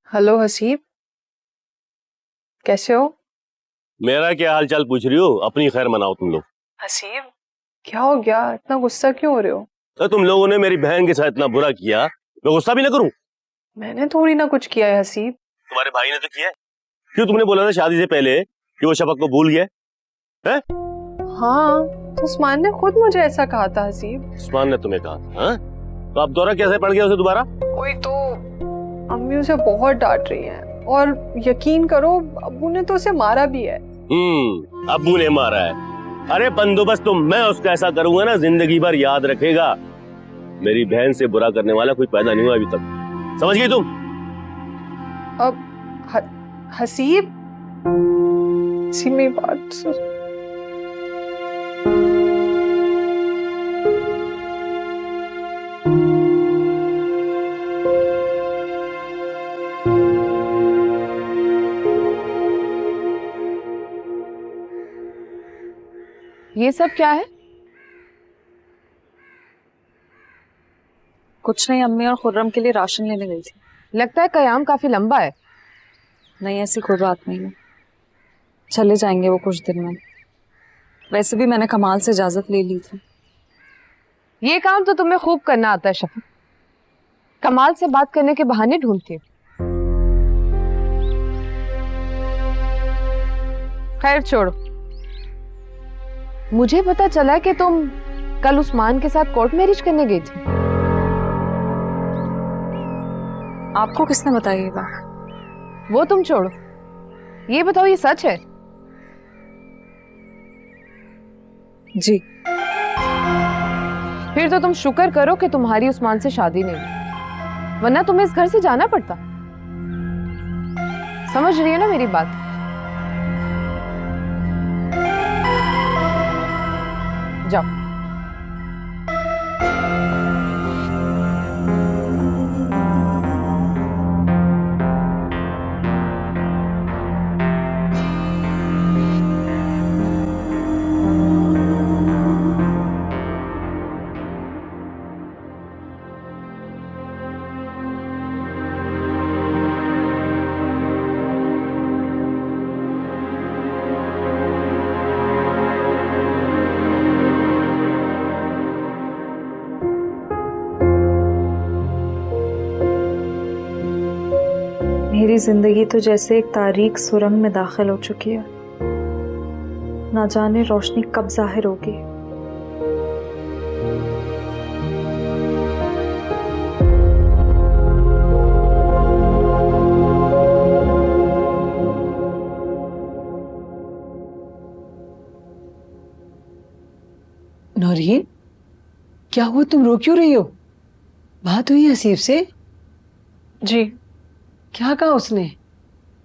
Hello Haseeb, कैसे हो? मेरा क्या हाल चाल पूछ रही हो? अपनी खैर मनाओ तुम लोग। हसीब, क्या हो गया? इतना गुस्सा क्यों हो रहे हो? तो तुम लोगों ने मेरी बहन के साथ इतना बुरा किया, मैं गुस्सा भी ना करूं? मैंने थोड़ी ना कुछ किया है हसीब। तुम्हारे भाई ने तो किया है। क्यों तुमने बोला ना शादी से पहले कि वो शफक को भूल गया है? हाँ, तो उस्मान ने खुद मुझे ऐसा कहा था हसीब। उस्मान ने तुम्हें कहा था? हाँ? तो अब दौरा कैसे पड़ गया उसे दोबारा? वही तो, अम्मी उसे बहुत डांट रही हैं और यकीन करो अब्बू ने तो उसे मारा भी है। अब्बू ने मारा है? अरे बंदोबस्त तो मैं उसका ऐसा करूंगा ना, जिंदगी भर याद रखेगा। मेरी बहन से बुरा करने वाला कोई पैदा नहीं हुआ अभी तक, समझ गई तुम? अब हसीब, इसी में बात ये सब क्या है? कुछ नहीं, अम्मी और खुर्रम के लिए राशन लेने गई थी। लगता है कयाम काफी लंबा है। नहीं, ऐसी कोई बात नहीं है, चले जाएंगे वो कुछ दिन में। वैसे भी मैंने कमाल से इजाजत ले ली थी। ये काम तो तुम्हें खूब करना आता है शफक। कमाल से बात करने के बहाने ढूंढती हो। खैर छोड़ो, मुझे पता चला कि तुम कल उस्मान के साथ कोर्ट मैरिज करने गई थी। आपको किसने बताया ये बात? वो तुम छोड़ो, ये बताओ ये सच है? जी। फिर तो तुम शुक्र करो कि तुम्हारी उस्मान से शादी नहीं हुई, वरना तुम्हें इस घर से जाना पड़ता। समझ रही हो ना मेरी बात? जाओ। मेरी जिंदगी तो जैसे एक तारीक सुरंग में दाखिल हो चुकी है, ना जाने रोशनी कब जाहिर होगी। नौरीन, क्या हुआ? तुम रो क्यों रही हो? बात हुई हसीब से? जी, क्या कहा उसने?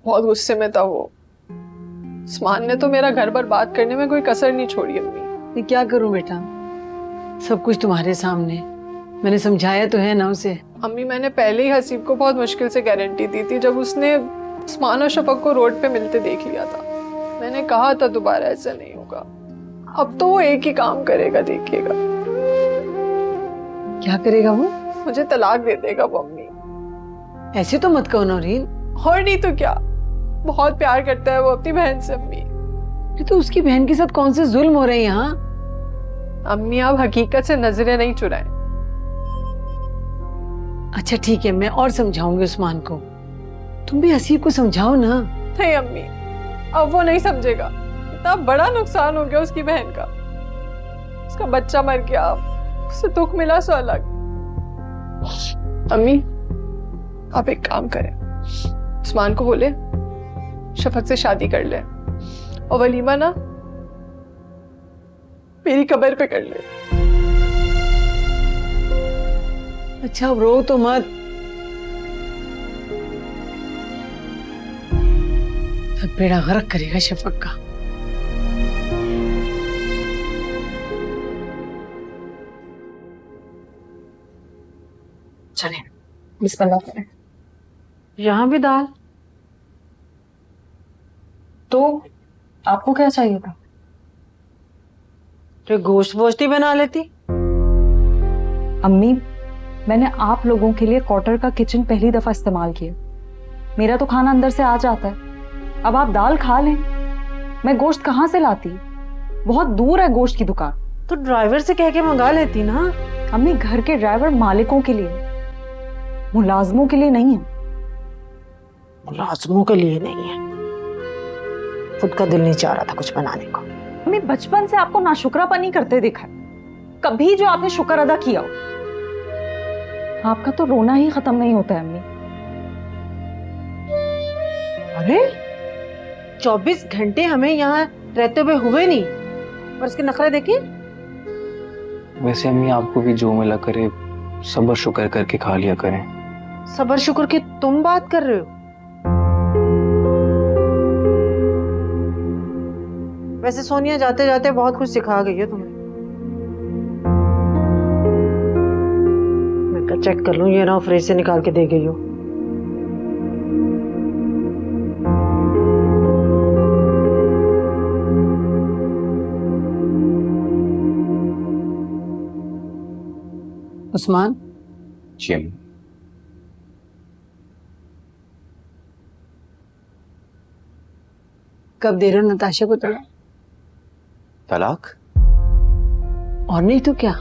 बहुत गुस्से में था वो। उस्मान ने तो मेरा घर बर्बाद करने में कोई कसर नहीं छोड़ी अम्मी। मैं क्या करूं बेटा, सब कुछ तुम्हारे सामने। मैंने समझाया तो है ना उसे। अम्मी, मैंने पहले ही हसीब को बहुत मुश्किल से गारंटी दी थी जब उसने उस्मान और शफक को रोड पे मिलते देख लिया था। मैंने कहा था दोबारा ऐसा नहीं होगा। अब तो वो एक ही काम करेगा, देखिएगा। क्या करेगा वो? मुझे तलाक दे देगा वो अम्मी। ऐसे तो मत कहो नौरीन। और नहीं तो क्या, बहुत प्यार करता है वो अपनी बहन से अम्मी। ये तो उसकी बहन के साथ कौन से जुल्म हो रहे हैं यहाँ? अम्मी, आप हकीकत से नजरें नहीं चुराएं। अच्छा ठीक है, मैं और समझाऊंगी उस्मान को। तुम भी हसीब को समझाओ ना। नहीं अम्मी, अब वो नहीं समझेगा। इतना बड़ा नुकसान हो गया उसकी बहन का। उसका बच्चा मर गया, उसे दुख मिला सो अलग। अम्मी, आप एक काम करें, उस्मान को बोले शफक से शादी कर ले और वलीमा ना मेरी कब्र पे कर ले। अच्छा अब रो तो मत। अब बेड़ा गर्क करेगा शफक का। चले बिस्मिल्लाह करें। यहाँ भी दाल? तो आपको क्या चाहिए था? तो गोश्त वोश्त ही बना लेती। अम्मी, मैंने आप लोगों के लिए क्वार्टर का किचन पहली दफा इस्तेमाल किया। मेरा तो खाना अंदर से आ जाता है। अब आप दाल खा लें, मैं गोश्त कहाँ से लाती? बहुत दूर है गोश्त की दुकान। तो ड्राइवर से कह के मंगा लेती ना। अम्मी, घर के ड्राइवर मालिकों के लिए, मुलाजमों के लिए नहीं है। मुलाजमों के लिए नहीं है, खुद का दिल नहीं चाह रहा था कुछ बनाने को। अम्मी, बचपन से आपको नाशुक्रापनी करते देखा है, कभी जो आपने शुक्र अदा किया हो। आपका तो रोना ही खत्म नहीं होता है अम्मी। अरे 24 घंटे हमें यहाँ रहते हुए हुए नहीं, और इसके नखरे देखिए। वैसे अम्मी, आपको भी जो मिला करे सब्र शुक्र करके खा लिया करें। सबर शुक्र की तुम बात कर रहे हो? वैसे सोनिया जाते जाते बहुत कुछ सिखा गई है तुम्हें। मैं चेक कर लूं, ये ना फ्रिज से निकाल के दे गई हो। उस्मान, जी अम्मी। कब दे रहे हो नताशा को तलाक? तलाक? और नहीं तो क्या,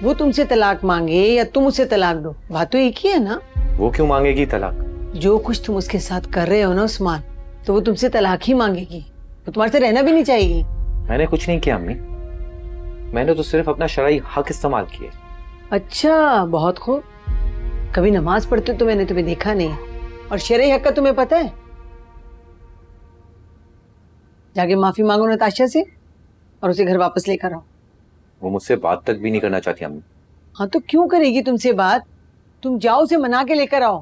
वो तुमसे तलाक मांगे या तुम उसे तलाक दो, बात तो एक ही है ना। वो क्यों मांगेगी तलाक? जो कुछ तुम उसके साथ कर रहे हो ना उस्मान, तो वो तुमसे तलाक ही मांगेगी। वो तुम्हारे से रहना भी नहीं चाहेगी। मैंने कुछ नहीं किया अम्मी, मैंने तो सिर्फ अपना शरई हक इस्तेमाल किए। अच्छा, बहुत खूब। कभी नमाज पढ़ते तो मैंने तुम्हें देखा नहीं, और शरई हक का तुम्हें पता है। जाके माफी मांगो नताशा से और उसे घर वापस लेकर आओ। वो मुझसे बात तक भी नहीं करना चाहती अम्मी। हाँ तो क्यों करेगी तुमसे बात? तुम जाओ, उसे मना के लेकर आओ।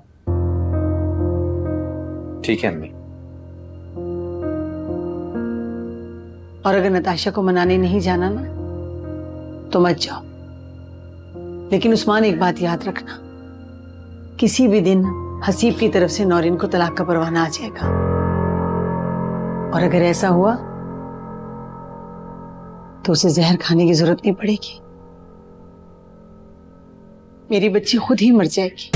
ठीक है अम्मी। और अगर नताशा को मनाने नहीं जाना ना, तो मत जाओ। लेकिन उस्मान, एक बात याद रखना, किसी भी दिन हसीब की तरफ से नौरीन को तलाक का परवाना आ जाएगा, और अगर ऐसा हुआ तो उसे जहर खाने की जरूरत नहीं पड़ेगी। मेरी बच्ची खुद ही मर जाएगी।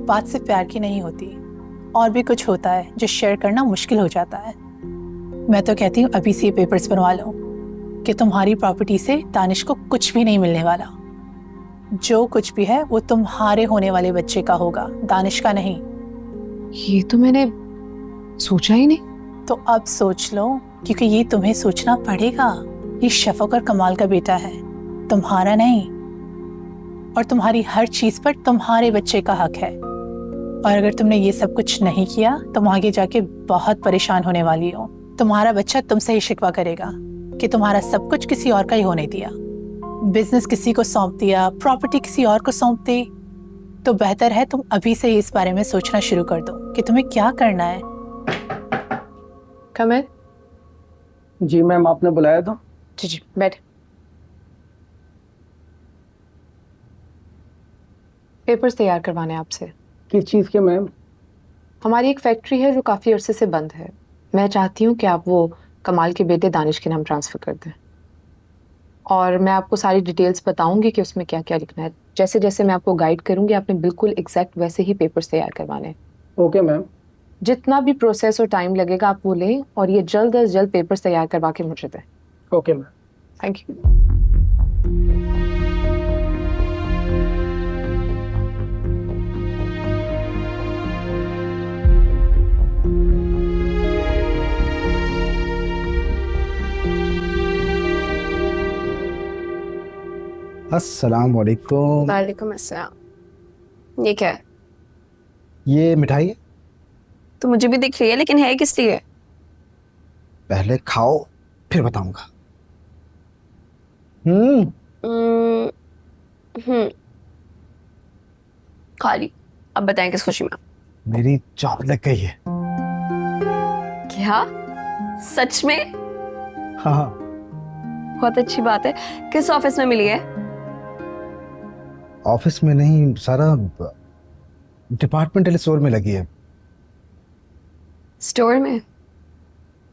बात सिर्फ प्यार की नहीं होती, और भी कुछ होता है जो शेयर करना मुश्किल हो जाता है। मैं तो कहती हूँ अभी से ये पेपर्स बनवा लो कि तुम्हारी प्रॉपर्टी से दानिश को कुछ भी नहीं मिलने वाला। जो कुछ भी है वो तुम्हारे होने वाले बच्चे का होगा, दानिश का नहीं। ये तो मैंने सोचा ही नहीं। तो अब सोच लो, क्योंकि ये तुम्हें सोचना पड़ेगा। ये शफक और कमाल का बेटा है, तुम्हारा नहीं। और तुम्हारी हर चीज पर तुम्हारे बच्चे का हक है। और अगर तुमने ये सब कुछ नहीं किया तो आगे जाके बहुत परेशान होने वाली हो। तुम्हारा बच्चा तुमसे ही शिकवा करेगा कि तुम्हारा सब कुछ किसी और का ही होने दिया। बिजनेस किसी को सौंप दिया, प्रॉपर्टी किसी और को सौंप दी। तो बेहतर है तुम अभी से ही इस बारे में सोचना शुरू कर दो कि तुम्हें क्या करना है। कम है? जी मैम, आपने बुलाया था? जी जी, बैठ। पेपर्स तैयार करवाने हैं आपसे। किस चीज़ के मैम? हमारी एक फैक्ट्री है जो काफ़ी अरसे से बंद है। मैं चाहती हूँ कि आप वो कमाल के बेटे दानिश के नाम ट्रांसफ़र कर दें, और मैं आपको सारी डिटेल्स बताऊंगी कि उसमें क्या क्या लिखना है। जैसे जैसे मैं आपको गाइड करूंगी, आपने बिल्कुल एग्जैक्ट वैसे ही पेपर्स तैयार करवाने हैं। Okay ma'am. जितना भी प्रोसेस और टाइम लगेगा आप वो लें, और ये जल्द अज जल्द पेपर्स तैयार करवा के मुझे दें। Okay ma'am. Thank you. अस्सलाम वालेकुम। वालेकुम अस्सलाम। ये क्या है? ये मिठाई है, तो मुझे भी दिख रही है, लेकिन है किस लिए? पहले खाओ फिर बताऊंगा। खा ली। अब बताएं किस खुशी में? मेरी जॉब लग गई है। क्या? सच में? हाँ, बहुत अच्छी बात है। किस ऑफिस में मिली है? ऑफिस में नहीं सारा, डिपार्टमेंटल स्टोर में लगी है। स्टोर में?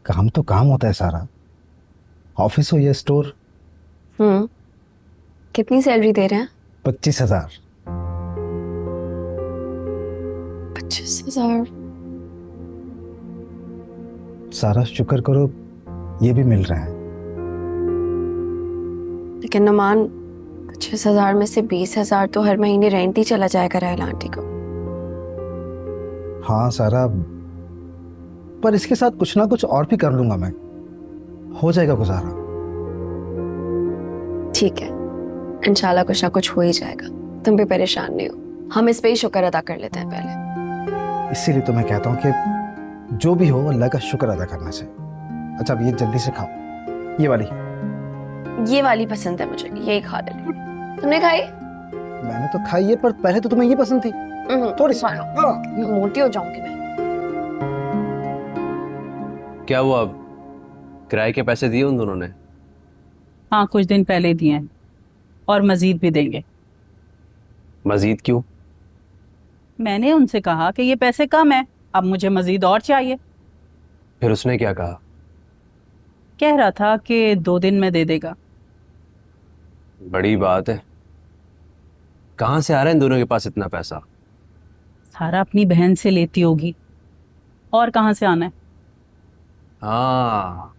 काम तो काम होता है सारा, ऑफिस हो या स्टोर। कितनी सैलरी दे रहे हैं? 25,000। 25,000? सारा शुक्र करो ये भी मिल रहा है। लेकिन नुमान, 25,000 में से 20,000 तो हर महीने रेंट ही चला जाएगा रायला आंटी को। हाँ सारा, पर इसके साथ कुछ ना कुछ और भी कर लूंगा मैं, हो जाएगा गुजारा। ठीक है, इंशाल्लाह कुछ ना कुछ हो ही जाएगा। तुम भी परेशान नहीं हो, हम इस पे ही शुक्र अदा कर लेते हैं पहले। इसीलिए तो मैं कहता हूँ कि जो भी हो अल्लाह का शुक्र अदा करना चाहिए। अच्छा अब ये जल्दी से खाओ, ये वाली पसंद है मुझे, यही खा ले। तुमने खाई? मैंने तो खाई है, पर पहले तो तुम्हें ये पसंद थी। थोड़ी सी मोटी हो जाऊंगी मैं। क्या हुआ, अब किराए के पैसे दिए उन दोनों ने? हाँ, कुछ दिन पहले दिए हैं और मजीद भी देंगे। मजीद क्यों? मैंने उनसे कहा कि ये पैसे कम है, अब मुझे मजीद और चाहिए। फिर उसने क्या कहा? कह रहा था कि 2 दिन में दे देगा। बड़ी बात है। कहाँ से आ रहा है इन दोनों के पास इतना पैसा? सारा अपनी बहन से लेती होगी, और कहाँ से आना है। हाँ,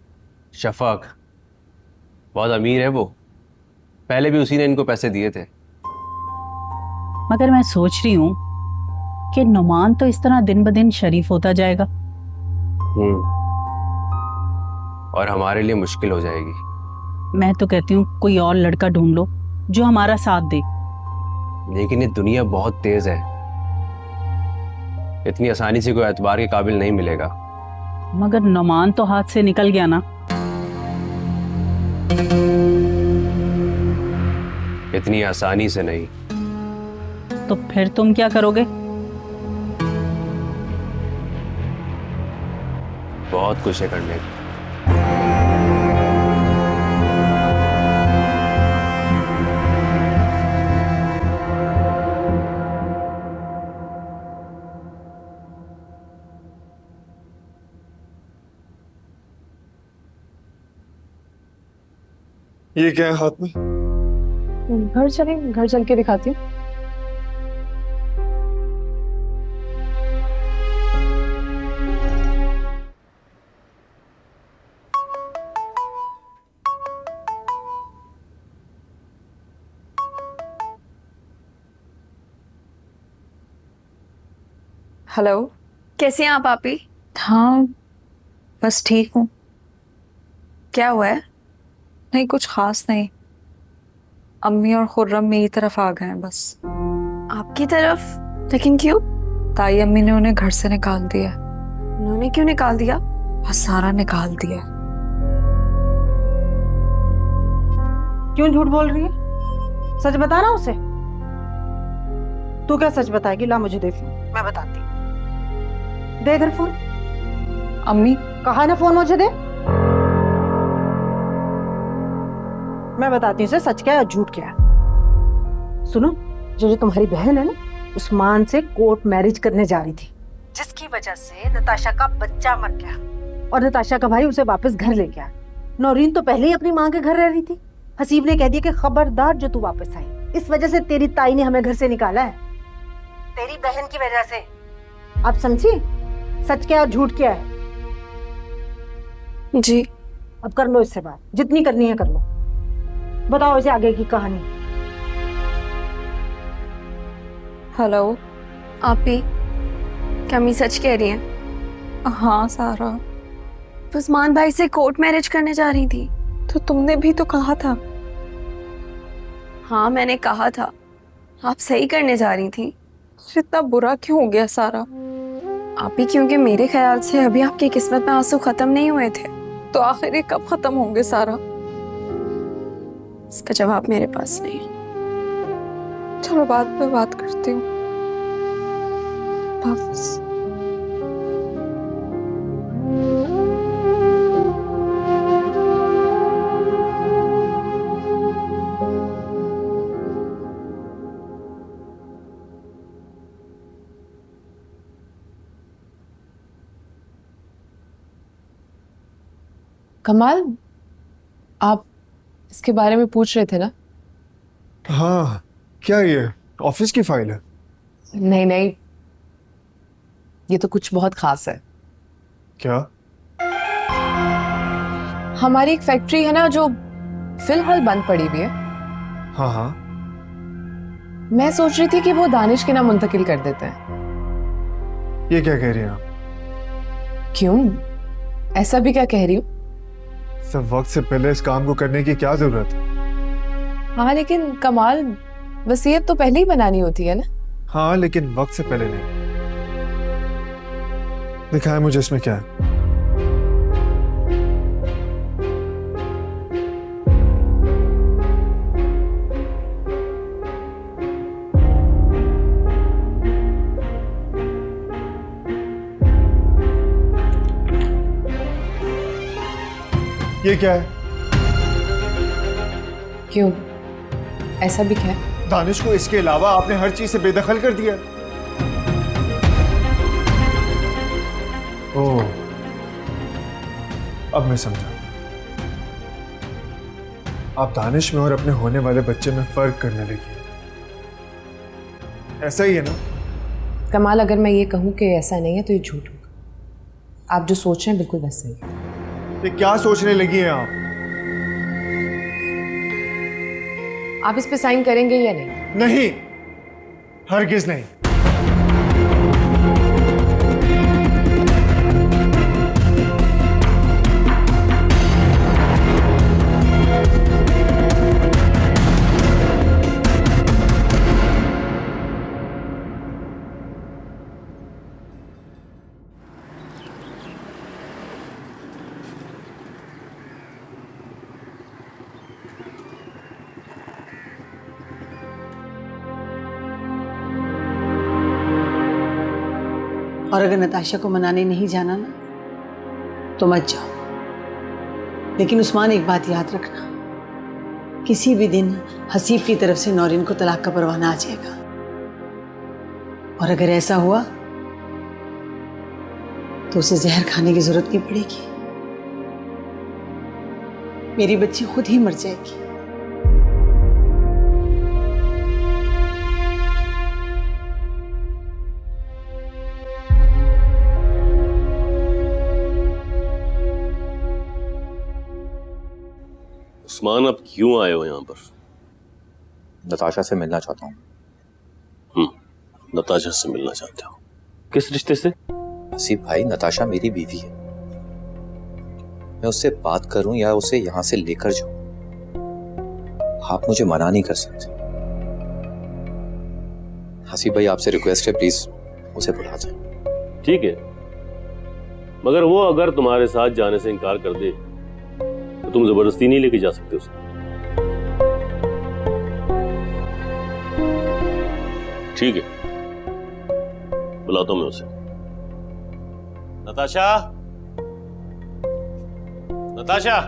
शफक बहुत अमीर है वो, पहले भी उसी ने इनको पैसे दिए थे। मगर मैं सोच रही हूँ कि नुमान तो इस तरह दिन ब दिन शरीफ होता जाएगा। और हमारे लिए मुश्किल हो जाएगी। मैं तो कहती हूँ कोई और लड़का ढूंढ लो जो हमारा साथ दे। लेकिन ये दुनिया बहुत तेज है, इतनी आसानी से कोई एतबार के काबिल नहीं मिलेगा। मगर नुमान तो हाथ से निकल गया ना। इतनी आसानी से नहीं। तो फिर तुम क्या करोगे? बहुत कुछ है करने को। ये क्या है हाथ में? घर चले, घर चल के दिखाती हूँ। हेलो, कैसी हैं आप आपी? हाँ, बस ठीक हूँ। क्या हुआ है? नहीं, कुछ खास नहीं। अम्मी और खुर्रम मेरी तरफ आ गए हैं बस। आपकी तरफ? लेकिन क्यों? ताई अम्मी ने उन्हें घर से निकाल दिया। उन्होंने क्यों निकाल दिया? बस सारा निकाल दिया। क्यों झूठ बोल रही है? सच बता ना उसे। तू क्या सच बताएगी? ला मुझे दे फोन, मैं बताती। दे इधर फोन। अम्मी, कहा ना फोन मुझे दे। मैं बताती हूँ उसे सच क्या है और झूठ क्या है। सुनो, जो तुम्हारी बहन है ना, उस्मान से कोर्ट मैरिज करने जा रही थी, जिसकी वजह से नताशा का बच्चा मर गया और नताशा का भाई उसे वापस घर ले गया। नौरीन तो पहले ही अपनी माँ के घर रह रही थी। हसीब ने कह दिया कि खबरदार जो तू वापस आई, इस वजह से तेरी ताई ने हमें घर से निकाला है, तेरी बहन की वजह से। आप समझी सच क्या और झूठ क्या है? जी। अब कर लो इससे बात, जितनी करनी है कर लो। बताओ इसे आगे की कहानी। हेलो आपी, क्या अम्मी सच कह रही हैं? हाँ सारा, उस्मान भाई से कोर्ट मैरिज करने जा रही थी। तो तुमने भी तो कहा था। हाँ मैंने कहा था, आप सही करने जा रही थी। इतना बुरा क्यों हो गया सारा? आप ही, क्योंकि मेरे ख्याल से अभी आपकी किस्मत में आंसू खत्म नहीं हुए थे। तो आखिर ये कब खत्म होंगे सारा? इसका जवाब मेरे पास नहीं है। चलो बाद में बात करती हूँ। हाफिज। कमाल, आप इसके बारे में पूछ रहे थे ना? हाँ, क्या ये ऑफिस की फाइल है? नहीं नहीं, ये तो कुछ बहुत खास है। क्या? हमारी एक फैक्ट्री है ना जो फिलहाल बंद पड़ी हुई है। हाँ हाँ, मैं सोच रही थी कि वो दानिश के नाम मुंतकिल कर देते हैं। ये क्या कह रही हैं आप? क्यों, ऐसा भी क्या कह रही हूँ? सब वक्त से पहले इस काम को करने की क्या जरूरत है? हाँ लेकिन कमाल, वसीयत तो पहले ही बनानी होती है ना। हाँ लेकिन वक्त से पहले नहीं। दिखाएं मुझे इसमें क्या है। ये क्या है? क्यों, ऐसा भी क्या है? दानिश को इसके अलावा आपने हर चीज से बेदखल कर दिया। ओह, अब मैं समझा। आप दानिश में और अपने होने वाले बच्चे में फर्क करने लगी। ऐसा ही है ना? कमाल, अगर मैं ये कहूँ कि ऐसा नहीं है तो ये झूठ होगा। आप जो सोच रहे हैं बिल्कुल वैसा ही है। ये क्या सोचने लगी हैं आप? आप इस पे साइन करेंगे या नहीं? नहीं, हरगिज नहीं। और अगर नताशा को मनाने नहीं जाना ना तो मत जाओ। लेकिन उस्मान, एक बात याद रखना, किसी भी दिन हसीब की तरफ से नौरीन को तलाक का परवाना आ जाएगा, और अगर ऐसा हुआ तो उसे जहर खाने की जरूरत नहीं पड़ेगी। मेरी बच्ची खुद ही मर जाएगी। उस्मान, अब क्यों आए हो यहाँ पर? नताशा से मिलना चाहता हूँ। नताशा से मिलना चाहते हो? किस रिश्ते से? हसीब भाई, नताशा मेरी बीवी है। मैं उससे बात करूं या उसे यहां से लेकर जाऊं, आप मुझे मना नहीं कर सकते। हसीब भाई, आपसे रिक्वेस्ट है, प्लीज उसे बुला दें। ठीक है, मगर वो अगर तुम्हारे साथ जाने से इनकार कर दे तो तुम जबरदस्ती नहीं लेके जा सकते उसको। ठीक है, बुलाता हूं मैं उसे। नताशा, नताशा,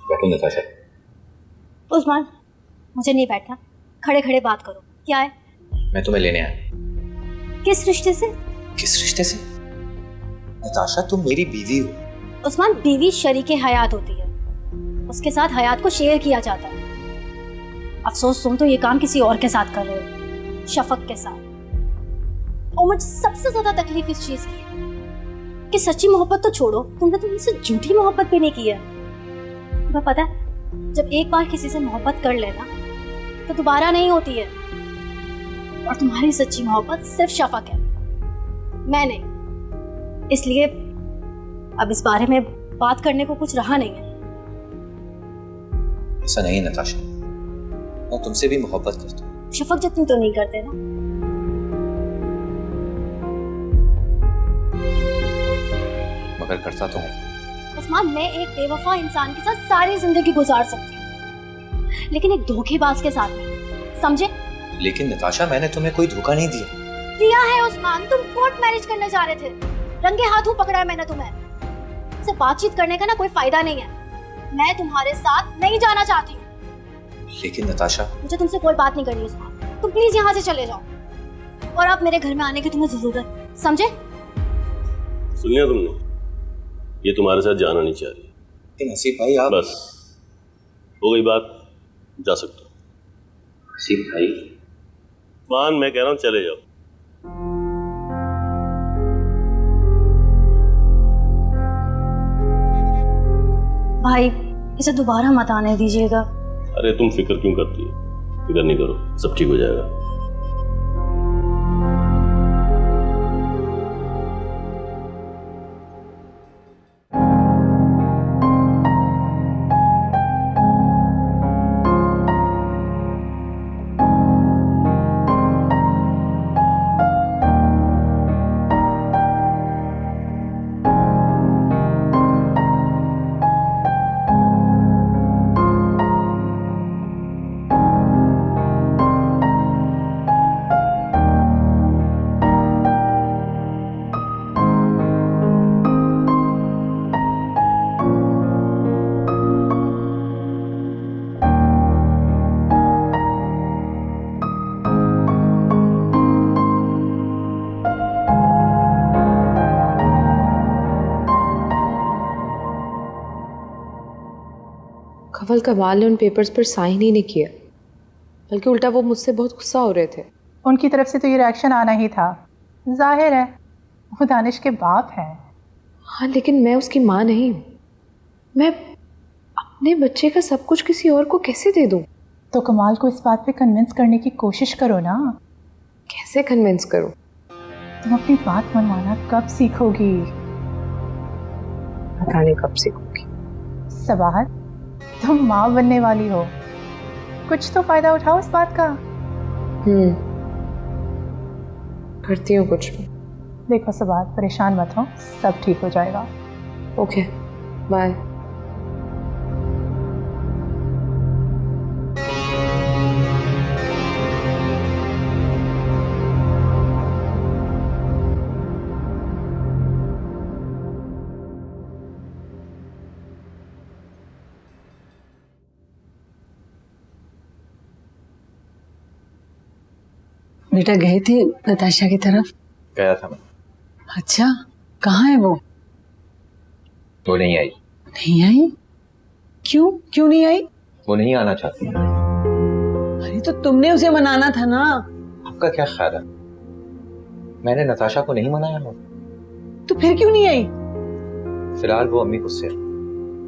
बैठो नताशा। उस्मान, मुझे नहीं बैठना, खड़े खड़े बात करो। क्या है? मैं तुम्हें लेने आया। किस रिश्ते से? किस रिश्ते से? नताशा, तुम मेरी बीवी हो। उस्मान, बीवी शरीके हयात होती है, उसके साथ हयात को शेयर किया जाता है। अफसोस तुम तो ये काम किसी और के साथ कर रहे हो, शफक के साथ। और मुझे सबसे ज्यादा तकलीफ इस चीज की है कि सच्ची मोहब्बत तो छोड़ो, तुमने तो मुझसे झूठी मोहब्बत भी नहीं की है। तुम्हें पता है, जब एक बार किसी से मोहब्बत कर लेना तो दोबारा नहीं होती है। और तुम्हारी सच्ची मोहब्बत सिर्फ शफक है, मैं नहीं। इसलिए अब इस बारे में बात करने को कुछ रहा नहीं है। ऐसा नहीं नताशा, मैं तुमसे भी मोहब्बत करता हूँ। शफक जितनी तो नहीं करते ना। मगर करता तो हूँ। उस्मान, मैं एक बेवफा इंसान के साथ सारी जिंदगी गुजार सकती हूँ, लेकिन एक धोखेबाज के साथ नहीं, समझे? लेकिन नताशा, मैंने तुम्हें कोई धोखा नहीं दिया। दिया है उस्मान, तुम कोर्ट मैरिज करने जा रहे थे, रंगे हाथों पकड़ा है मैंने तुम्हें। इससे बातचीत करने का ना कोई फायदा नहीं है। मैं तुम्हारे साथ नहीं जाना चाहती हूँ। लेकिन नताशा, मुझे तुमसे कोई बात नहीं करनी उस्मान। तुम प्लीज यहाँ से चले जाओ, और आप मेरे घर में आने की तुम्हें जरूरत, समझे? सुन लिया तुमने? ये तुम्हारे साथ जाना नहीं चाह रही। लेकिन हसीब भाई आप, बस हो गई बात, जा सकते हो। हसीब भाई, मान, मैं कह रहा हूँ चले जाओ। भाई इसे दोबारा मत आने दीजिएगा। अरे तुम फिक्र क्यों करती हो? फिक्र नहीं करो, सब ठीक हो जाएगा। कवल कमाल ने उन पेपर्स पर साइन ही नहीं किया, बल्कि उल्टा वो मुझसे बहुत गुस्सा हो रहे थे। उनकी तरफ से तो ये रिएक्शन आना ही था। जाहिर है वो दानिश के बाप हैं। हाँ, लेकिन मैं उसकी माँ नहीं हूँ। मैं अपने बच्चे का सब कुछ किसी और को कैसे दे दूँ? तो कमाल को इस बात पे कन्विंस करने की कोशिश करो ना। कैसे कन्विंस करूँ? तुम अपनी बात मनवाना कब सीखोगी? पता नहीं कब सीखूंगी। सबाहत, तुम माँ बनने वाली हो, कुछ तो फायदा उठाओ इस बात का। करती हूँ कुछ। देखो सबाहत, परेशान मत हो, सब ठीक हो जाएगा। Okay, bye. बेटा गए थे नताशा की तरफ? गया था मैं। अच्छा, कहाँ है वो? वो नहीं आई। नहीं आई? क्यों क्यों नहीं आई? वो नहीं आना चाहती। अरे तो तुमने उसे मनाना था ना। आपका क्या ख्याल है? मैंने नताशा को नहीं मनाया हो। तो फिर क्यों नहीं आई? फिलहाल वो अम्मी गुस्से है,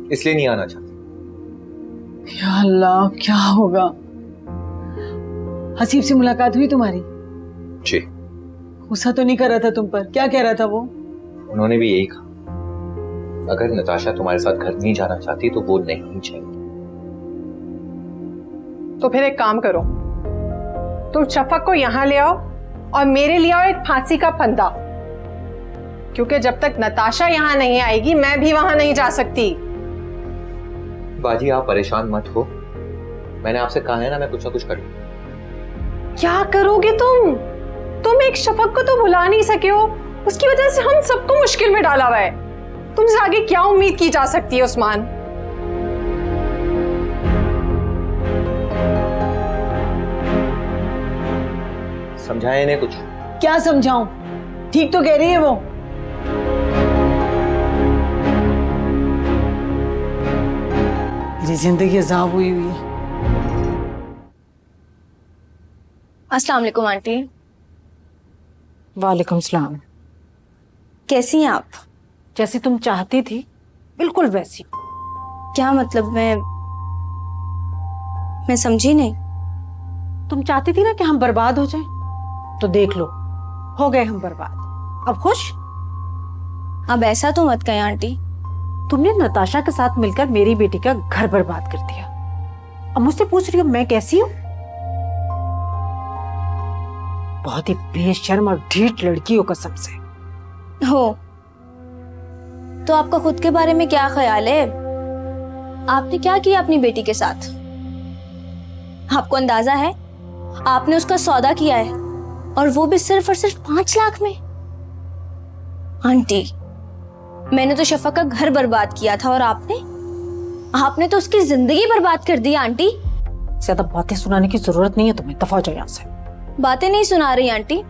इसलिए नहीं आना चाहती। या अल्लाह, क्या होगा? हसीब से मुलाकात हुई तुम्हारी? जी। गुस्सा तो नहीं कर रहा था तुम पर? क्या कह रहा था वो? उन्होंने भी यही कहा, अगर नताशा तुम्हारे साथ घर नहीं जाना चाहती तो वो नहीं चाहिए। तो फिर एक काम करो, तुम शफक को यहाँ ले आओ और मेरे लिए आओ एक फांसी का फंदा, क्योंकि जब तक नताशा यहाँ नहीं आएगी मैं भी वहां नहीं जा सकती। बाजी आप परेशान मत हो, मैंने आपसे कहा है ना मैं कुछ ना कुछ करूँ। क्या करोगे तुम? तुम एक शफक को तो भुला नहीं सके हो, उसकी वजह से हम सबको मुश्किल में डाला हुआ है। तुमसे आगे क्या उम्मीद की जा सकती है उस्मान? समझाए इन्हें कुछ। क्या समझाऊं? ठीक तो कह रही है वो। मेरी जिंदगी अजाब हुई हुई है। अस्सलाम वालेकुम आंटी। वालेकुम सलाम। कैसी हैं आप? जैसी तुम चाहती थी बिल्कुल वैसी। क्या मतलब? मैं समझी नहीं। तुम चाहती थी ना कि हम बर्बाद हो जाएं, तो देख लो, हो गए हम बर्बाद। अब खुश? अब ऐसा तो मत कहें आंटी। तुमने नताशा के साथ मिलकर मेरी बेटी का घर बर्बाद कर दिया। अब मुझसे पूछ रही हो मैं कैसी हूँ? बहुत ही बेशर्म और ढीठ लड़की हो कसम से। हो तो आपका खुद के बारे में क्या ख्याल है? आपने क्या किया अपनी बेटी के साथ? आपको अंदाजा है? आपने उसका सौदा किया है, और वो भी सिर्फ और सिर्फ 5 लाख में। आंटी, मैंने तो शफक का घर बर्बाद किया था, और आपने आपने तो उसकी जिंदगी बर्बाद कर दी आंटी। ज्यादा बातें सुनाने की जरूरत नहीं है तुम्हें, दफा हो जाओ यहाँ से। बातें नहीं सुना रही आंटी,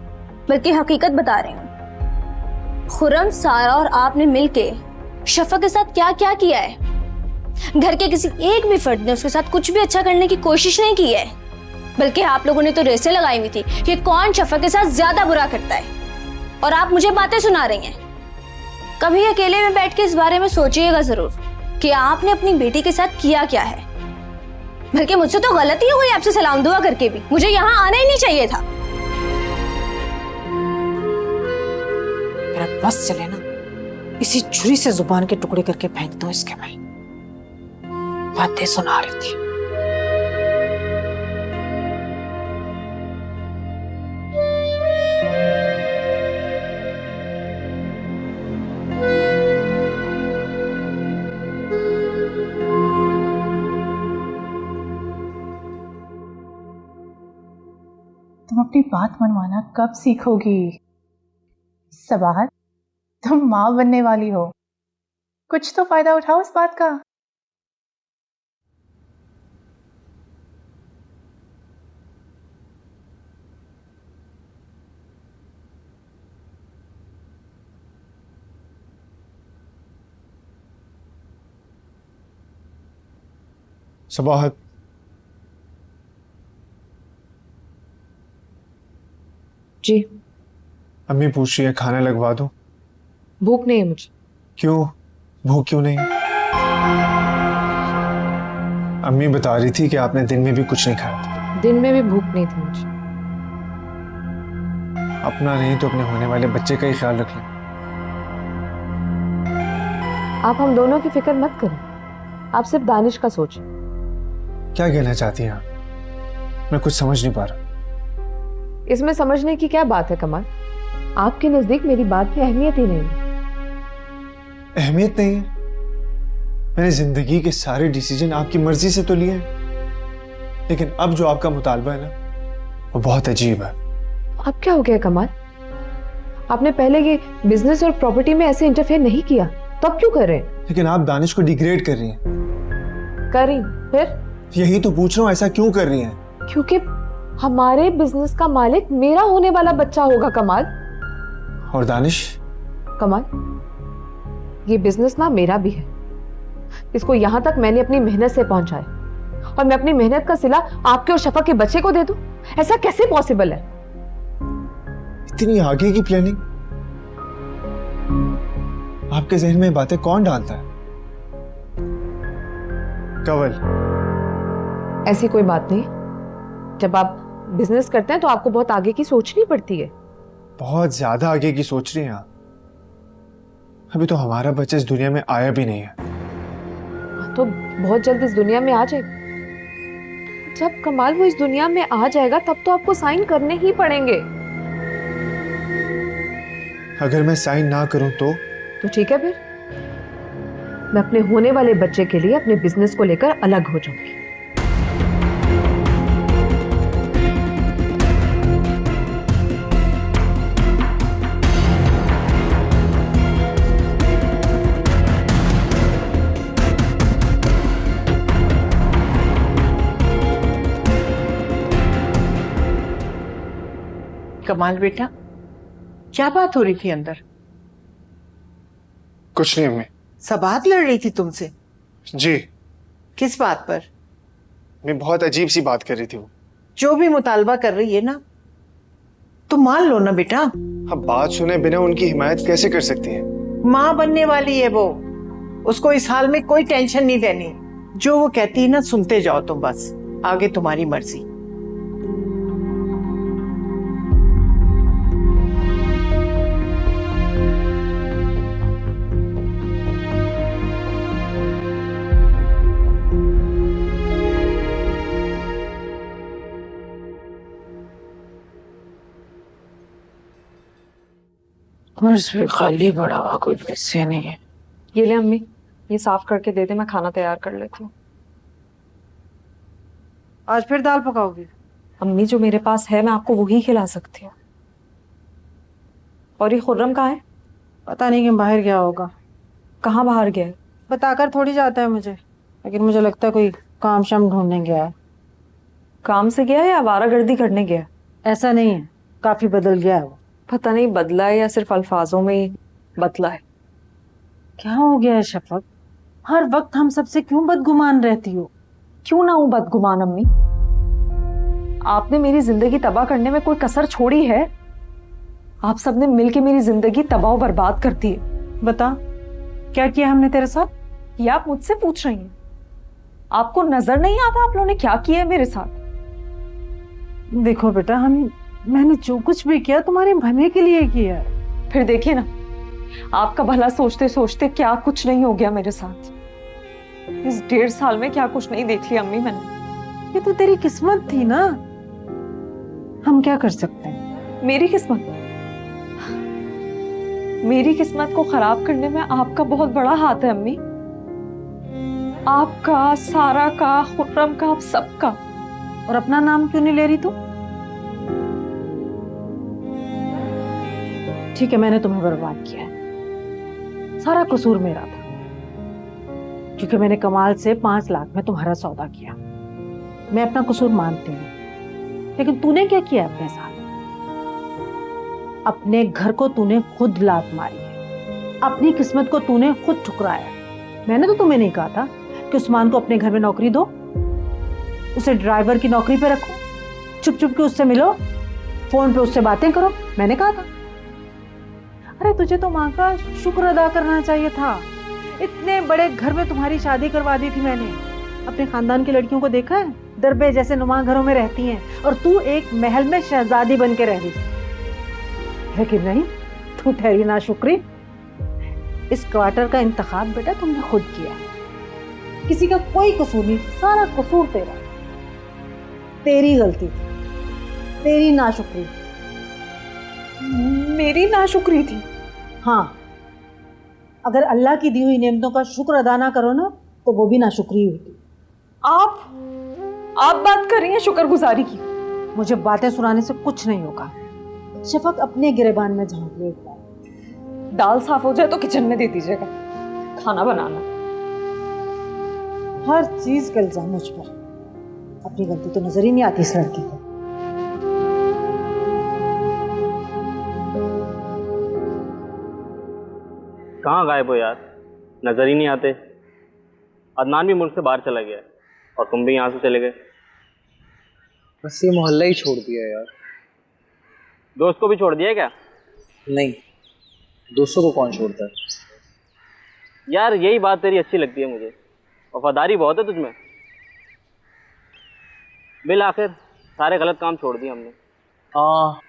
बल्कि हकीकत बता रही हूँ। खुर्रम, सारा और आपने मिलके शफक के साथ क्या क्या किया है। घर के किसी एक भी फर्द ने उसके साथ कुछ भी अच्छा करने की कोशिश नहीं की है, बल्कि आप लोगों ने तो रेसें लगाई हुई थी कि कौन शफक के साथ ज्यादा बुरा करता है, और आप मुझे बातें सुना रही हैं। कभी अकेले में बैठ के इस बारे में सोचिएगा जरूर कि आपने अपनी बेटी के साथ किया क्या है। बल्कि मुझसे तो गलती हो गई आपसे सलाम दुआ करके भी, मुझे यहाँ आना ही नहीं चाहिए था। मेरा बस चले ना, इसी छुरी से जुबान के टुकड़े करके फेंक दो इसके मैं। बातें सुना रही थी। तुम अपनी बात मनवाना कब सीखोगी? सबाहत, तुम माँ बनने वाली हो, कुछ तो फायदा उठाओ इस बात का। सबाहत, जी। अम्मी पूछ रही है खाना लगवा दूं? भूख नहीं है मुझे। क्यों? भूख क्यों नहीं? अम्मी बता रही थी कि आपने दिन में भी कुछ नहीं खाया था। दिन में भी भूख नहीं थी मुझे। अपना नहीं तो अपने होने वाले बच्चे का ही ख्याल रख लें। आप हम दोनों की फिक्र मत करो, आप सिर्फ दानिश का सोचें। क्या कहना चाहती हैं आप? मैं कुछ समझ नहीं पा रहा। इसमें समझने की क्या बात है कमाल? आपके नजदीक मेरी बात की अहमियत ही नहीं है। अहमियत नहीं है? मैंने जिंदगी के सारे डिसीजन आपकी मर्जी से तो लिए हैं, लेकिन अब जो आपका मुतालबा है ना, वो बहुत अजीब है। अब क्या हो गया कमाल? आपने पहले ये बिजनेस और प्रॉपर्टी में ऐसे इंटरफेयर नहीं किया, तो अब क्यों कर रहे हैं? लेकिन आप दानिश को डिग्रेड कर रही हैं। कर रही फिर? यही तो पूछ रहा हूँ, ऐसा क्यों कर रही हैं? क्योंकि हमारे बिजनेस का मालिक मेरा होने वाला बच्चा होगा कमाल। और दानिश? कमाल, ये बिजनेस ना मेरा भी है। इसको यहां तक मैंने अपनी मेहनत से पहुंचाया, और मैं अपनी मेहनत का सिला आपके और शफा के बच्चे को दे दूं? ऐसा कैसे पॉसिबल है? इतनी आगे की प्लानिंग आपके जहन में बातें कौन डालता है? कंवल, ऐसी कोई बात नहीं। जब आप बिजनेस करते हैं तो आपको बहुत आगे की सोचनी पड़ती है। बहुत ज्यादा आगे की सोच रही हैं आप। अभी तो हमारा बच्चा इस दुनिया में आया भी नहीं है। तो बहुत जल्द इस दुनिया में आ जाएगा। जब कमाल वो इस दुनिया में आ जाएगा तब तो आपको साइन करने ही पड़ेंगे। अगर मैं साइन ना करूं तो ठीक है, फिर मैं अपने होने वाले बच्चे के लिए अपने बिजनेस को लेकर अलग हो जाऊंगी। कमाल बेटा, क्या बात हो रही थी अंदर? कुछ नहीं अम्मी। सबात लड़ रही थी तुमसे? जी। किस बात पर? मैं बहुत अजीब सी बात कर रही थी। वो जो भी मुतालबा कर रही है ना, तो मान लो ना बेटा। अब बात सुने बिना उनकी हिमायत कैसे कर सकती हैं? माँ बनने वाली है वो, उसको इस हाल में कोई टेंशन नहीं लेनी। जो वो कहती है ना, सुनते जाओ तुम, बस आगे तुम्हारी मर्जी। खाली पड़ा हुआ, कोई पैसे नहीं है। ये ले अम्मी, ये साफ करके दे दे, मैं खाना तैयार कर लेती हूँ। आज फिर दाल पकाओगी? अम्मी, जो मेरे पास है मैं आपको वही खिला सकती हूँ। और ये खुर्रम कहाँ है? पता नहीं, कि बाहर गया होगा। कहाँ बाहर गया है? बताकर थोड़ी जाता है मुझे। लेकिन मुझे लगता है कोई काम शाम ढूंढने गया है। काम से गया है या आवारागर्दी करने गया? ऐसा नहीं है, काफी बदल गया है वो। पता नहीं बदला है या सिर्फ अल्फाजों में ही बदला है। क्या हो गया है शफक? हर वक्त हम सबसे क्यों बदगुमान रहती हो? क्यों ना हूं बदगुमान अम्मी? आपने मेरी जिंदगी तबाह करने में कोई कसर छोड़ी है? आप सबने मिलके मेरी जिंदगी तबाह और बर्बाद कर दी है। बता, क्या किया हमने तेरे साथ? ये आप मुझसे पूछ रही हैं? आपको नजर नहीं आता आप लोगों ने क्या किया है मेरे साथ? देखो बेटा, मैंने जो कुछ भी किया तुम्हारे भले के लिए किया है। फिर देखिए ना, आपका भला सोचते सोचते क्या कुछ नहीं हो गया मेरे साथ। इस 1.5 साल में क्या कुछ नहीं देख लिया अम्मी मैंने। ये तो तेरी किस्मत थी ना, हम क्या कर सकते हैं? मेरी किस्मत को खराब करने में आपका बहुत बड़ा हाथ है अम्मी। आपका, सारा का, खुर्रम का, आप सबका। और अपना नाम क्यों नहीं ले रही तू? ठीक है, मैंने तुम्हें बर्बाद किया है, सारा कसूर मेरा था, क्योंकि मैंने कमाल से 5 लाख में तुम्हारा सौदा किया। मैं अपना कसूर मानती हूँ, लेकिन तूने क्या किया अपने साथ? अपने घर को तूने खुद लात मारी है, अपनी किस्मत को तूने खुद ठुकराया है। मैंने तो तुम्हें नहीं कहा था कि उस्मान को अपने घर में नौकरी दो, उसे ड्राइवर की नौकरी पे रखो, चुप चुप के उससे मिलो, फोन पे उससे बातें करो। मैंने कहा था। अरे तुझे तो माँ का शुक्र अदा करना चाहिए था। इतने बड़े घर में तुम्हारी शादी करवा दी थी मैंने। अपने खानदान की लड़कियों को देखा है, दरबे जैसे नुमा घरों में रहती हैं, और तू एक महल में शहजादी बन के रह रही है कि नहीं? तू ठहरी ना शुक्री। इस क्वार्टर का इंतखाब बेटा तुमने खुद किया, किसी का कोई कसूर नहीं, सारा कसूर तेरा। तेरी गलती थी, तेरी नाशुक्री थी। मेरी नाशुक्री थी? हाँ, अगर अल्लाह की दी हुई नेमतों का शुक्र अदा ना करो ना, तो वो भी नाशुक्री होती। आप बात कर रही हैं शुक्रगुजारी की? मुझे बातें सुनाने से कुछ नहीं होगा। शफक, अपने गिरेबान में झांक ले एक बार। दाल साफ हो जाए तो किचन में दे दीजिएगा, खाना बनाना। हर चीज का इल्जाम मुझ पर। अपनी गलती तो नजर ही नहीं आती इस लड़की को। कहाँ गायब हो यार, नजर ही नहीं आते। अदनान भी मुल्क से बाहर चला गया है और तुम भी यहाँ से चले गए। बस ये मोहल्ला ही छोड़ दिया यार। दोस्त को भी छोड़ दिया क्या? नहीं, दोस्तों को कौन छोड़ता है? यार यही बात तेरी अच्छी लगती है मुझे, वफादारी बहुत है तुझमें। बिल आखिर सारे गलत काम छोड़ दिए हमने। हाँ,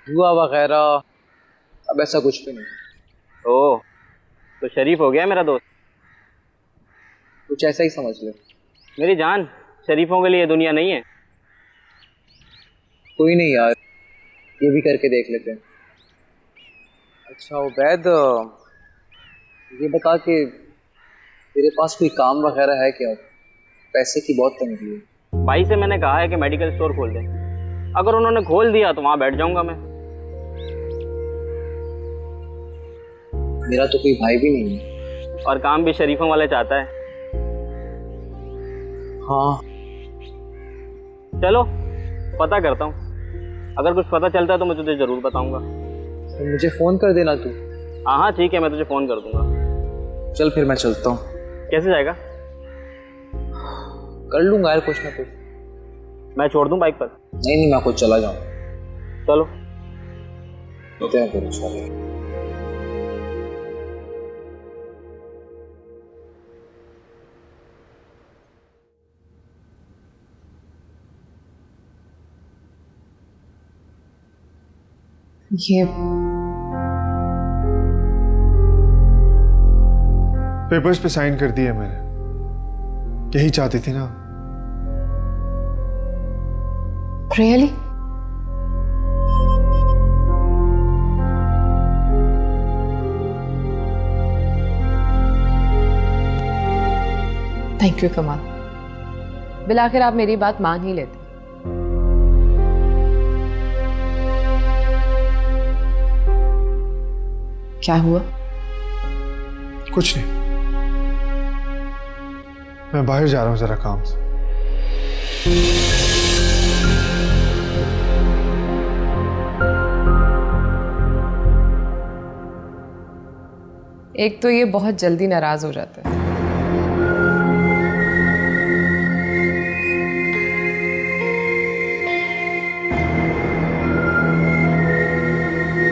जुआ वगैरह, अब ऐसा कुछ भी नहीं। ओह, तो शरीफ हो गया मेरा दोस्त। कुछ ऐसा ही समझ ले। मेरी जान, शरीफों के लिए ये दुनिया नहीं है। कोई नहीं यार, ये भी करके देख लेते हैं। अच्छा उबैद, ये बता कि तेरे पास कोई काम वगैरह है क्या? पैसे की बहुत तंगी है। भाई से मैंने कहा है कि मेडिकल स्टोर खोल दें। अगर उन्होंने खोल दिया तो वहां बैठ जाऊंगा मैं। मेरा तो कोई भाई भी नहीं है। और काम भी शरीफों वाले चाहता है। हाँ, चलो पता करता हूँ, अगर कुछ पता चलता है तो मैं तुझे जरूर बताऊंगा। तो मुझे फोन कर देना तू। हाँ हाँ ठीक है, मैं तुझे फोन कर दूंगा। चल फिर मैं चलता हूँ। कैसे जाएगा? कर लूंगा यार कुछ ना कुछ। मैं छोड़ दूं बाइक पर? नहीं, मैं खुद चला जाऊँ। चलो होते हैं फिर इंशाल्लाह। ये पेपर्स पे साइन कर दिए मैंने, यही चाहती थी ना। रियली? थैंक यू कमाल। बिल आखिर आप मेरी बात मान ही लेते। क्या हुआ? कुछ नहीं। मैं बाहर जा रहा हूँ जरा काम से। एक तो ये बहुत जल्दी नाराज हो जाता है